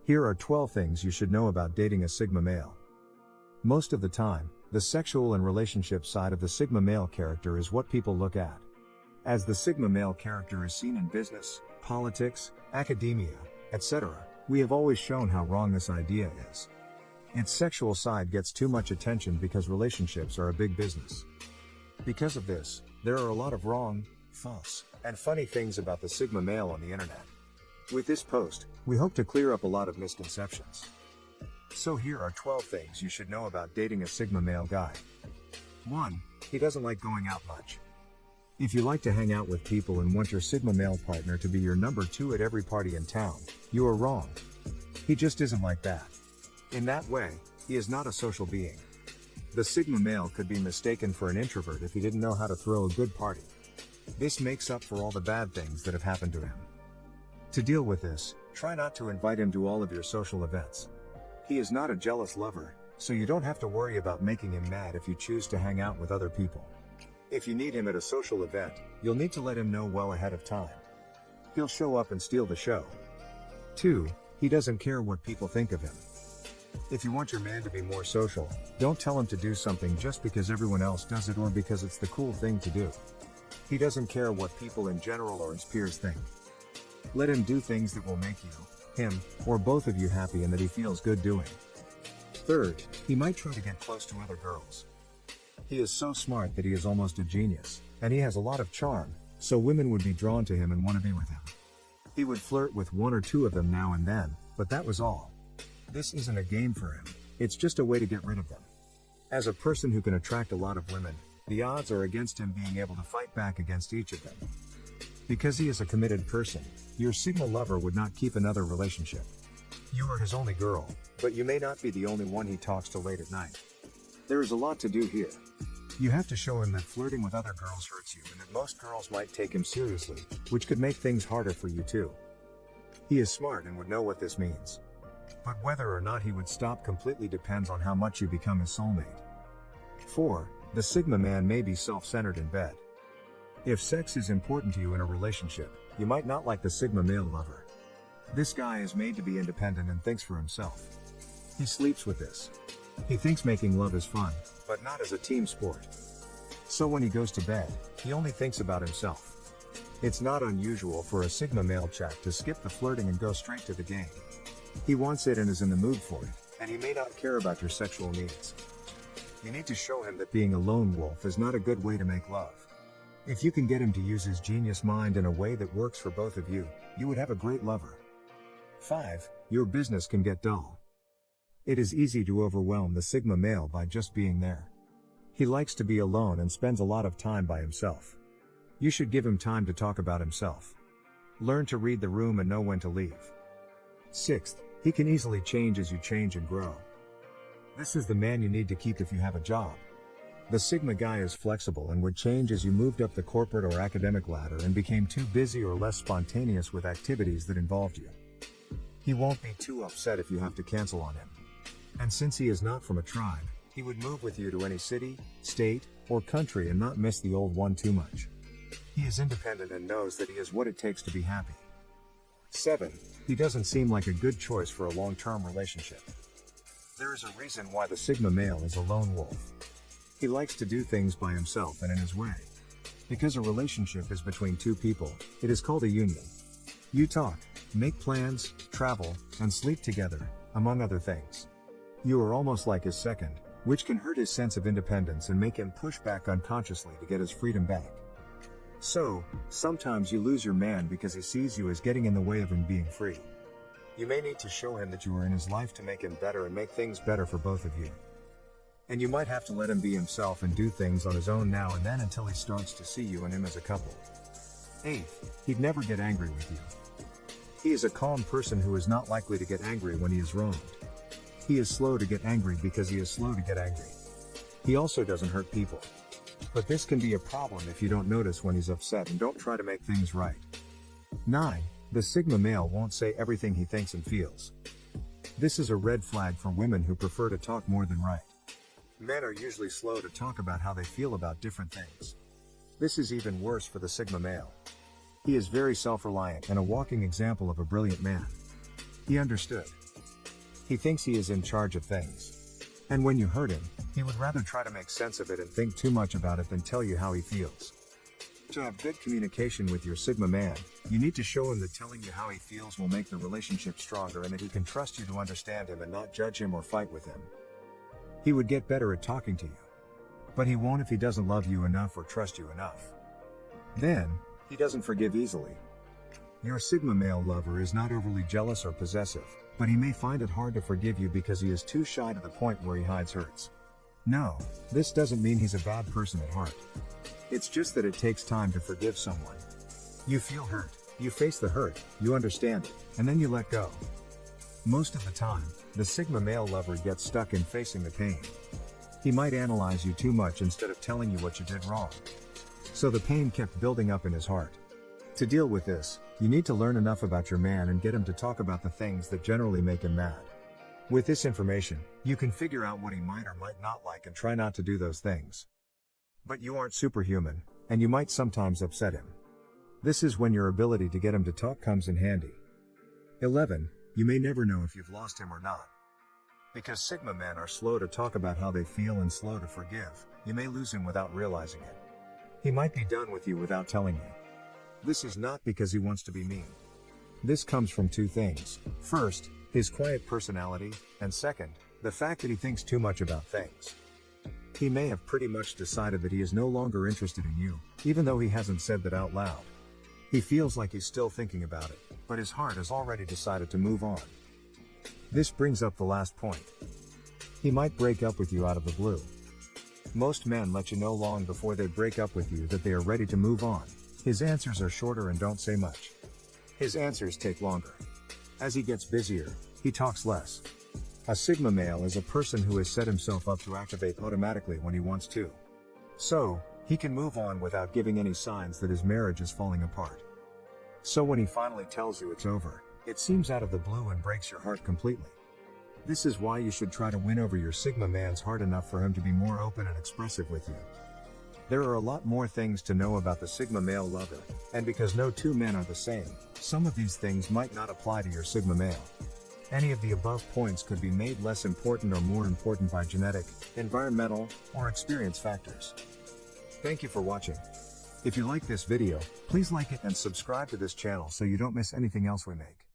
Here are 12 things you should know about dating a Sigma male. Most of the time, the sexual and relationship side of the Sigma male character is what people look at. As the Sigma male character is seen in business, politics, academia, etc., we have always shown how wrong this idea is. Its sexual side gets too much attention because relationships are a big business. Because of this, there are a lot of wrong, false, and funny things about the Sigma male on the internet. With this post, we hope to clear up a lot of misconceptions. So here are 12 things you should know about dating a Sigma male guy. 1. He doesn't like going out much. If you like to hang out with people and want your Sigma male partner to be your number 2 at every party in town, you are wrong. He just isn't like that. In that way, he is not a social being. The Sigma male could be mistaken for an introvert if he didn't know how to throw a good party. This makes up for all the bad things that have happened to him. To deal with this, try not to invite him to all of your social events. He is not a jealous lover, so you don't have to worry about making him mad if you choose to hang out with other people. If you need him at a social event, you'll need to let him know well ahead of time. He'll show up and steal the show. 2. He doesn't care what people think of him. If you want your man to be more social, don't tell him to do something just because everyone else does it or because it's the cool thing to do. He doesn't care what people in general or his peers think. Let him do things that will make you, him, or both of you happy and that he feels good doing. 3rd, he might try to get close to other girls. He is so smart that he is almost a genius, and he has a lot of charm, so women would be drawn to him and want to be with him. He would flirt with 1 or 2 of them now and then, but that was all. This isn't a game for him, it's just a way to get rid of them. As a person who can attract a lot of women, the odds are against him being able to fight back against each of them. Because he is a committed person, your Sigma lover would not keep another relationship. You are his only girl, but you may not be the only one he talks to late at night. There is a lot to do here. You have to show him that flirting with other girls hurts you and that most girls might take him seriously, which could make things harder for you too. He is smart and would know what this means. But whether or not he would stop completely depends on how much you become his soulmate. 4. The Sigma man may be self-centered in bed. If sex is important to you in a relationship, you might not like the Sigma male lover. This guy is made to be independent and thinks for himself. He sleeps with this. He thinks making love is fun, but not as a team sport. So when he goes to bed, he only thinks about himself. It's not unusual for a Sigma male chap to skip the flirting and go straight to the game. He wants it and is in the mood for it, and he may not care about your sexual needs. You need to show him that being a lone wolf is not a good way to make love. If you can get him to use his genius mind in a way that works for both of you, you would have a great lover. 5. Your business can get dull. It is easy to overwhelm the Sigma male by just being there. He likes to be alone and spends a lot of time by himself. You should give him time to talk about himself. Learn to read the room and know when to leave. 6th, he can easily change as you change and grow. This is the man you need to keep if you have a job. The Sigma guy is flexible and would change as you moved up the corporate or academic ladder and became too busy or less spontaneous with activities that involved you. He won't be too upset if you have to cancel on him. And since he is not from a tribe, he would move with you to any city, state, or country and not miss the old one too much. He is independent and knows that he has what it takes to be happy. 7. He doesn't seem like a good choice for a long-term relationship. There is a reason why the Sigma male is a lone wolf. He likes to do things by himself and in his way. Because a relationship is between 2 people, it is called a union. You talk, make plans, travel, and sleep together, among other things. You are almost like his second, which can hurt his sense of independence and make him push back unconsciously to get his freedom back. So, sometimes you lose your man because he sees you as getting in the way of him being free. You may need to show him that you are in his life to make him better and make things better for both of you. And you might have to let him be himself and do things on his own now and then until he starts to see you and him as a couple. 8th, he'd never get angry with you. He is a calm person who is not likely to get angry when he is wronged. He is slow to get angry because he is slow to get angry. He also doesn't hurt people. But this can be a problem if you don't notice when he's upset and don't try to make things right. 9. The Sigma male won't say everything he thinks and feels. This is a red flag for women who prefer to talk more than write. Men are usually slow to talk about how they feel about different things. This is even worse for the Sigma male. He is very self-reliant and a walking example of a brilliant man. He understood. He thinks he is in charge of things. And when you hurt him, he would rather try to make sense of it and think too much about it than tell you how he feels. To have good communication with your Sigma man, you need to show him that telling you how he feels will make the relationship stronger and that he can trust you to understand him and not judge him or fight with him. He would get better at talking to you. But he won't if he doesn't love you enough or trust you enough. Then, he doesn't forgive easily. Your Sigma male lover is not overly jealous or possessive, but he may find it hard to forgive you because he is too shy to the point where he hides hurts. No, this doesn't mean he's a bad person at heart. It's just that it takes time to forgive someone. You feel hurt, you face the hurt, you understand it, and then you let go. Most of the time, the Sigma male lover gets stuck in facing the pain. He might analyze you too much instead of telling you what you did wrong. So the pain kept building up in his heart. To deal with this, you need to learn enough about your man and get him to talk about the things that generally make him mad. With this information, you can figure out what he might or might not like and try not to do those things. But you aren't superhuman, and you might sometimes upset him. This is when your ability to get him to talk comes in handy. 11. You may never know if you've lost him or not. Because Sigma men are slow to talk about how they feel and slow to forgive, you may lose him without realizing it. He might be done with you without telling you. This is not because he wants to be mean. This comes from two things. First, his quiet personality, and second, the fact that he thinks too much about things. He may have pretty much decided that he is no longer interested in you, even though he hasn't said that out loud. He feels like he's still thinking about it, but his heart has already decided to move on. This brings up the last point. He might break up with you out of the blue. Most men let you know long before they break up with you that they are ready to move on. His answers are shorter and don't say much. His answers take longer. As he gets busier, he talks less. A Sigma male is a person who has set himself up to activate automatically when he wants to. So, he can move on without giving any signs that his marriage is falling apart. So when he finally tells you it's over, it seems out of the blue and breaks your heart completely. This is why you should try to win over your Sigma man's heart enough for him to be more open and expressive with you. There are a lot more things to know about the Sigma male lover, and because no two men are the same, some of these things might not apply to your Sigma male. Any of the above points could be made less important or more important by genetic, environmental, or experience factors. Thank you for watching. If you like this video, please like it and subscribe to this channel so you don't miss anything else we make.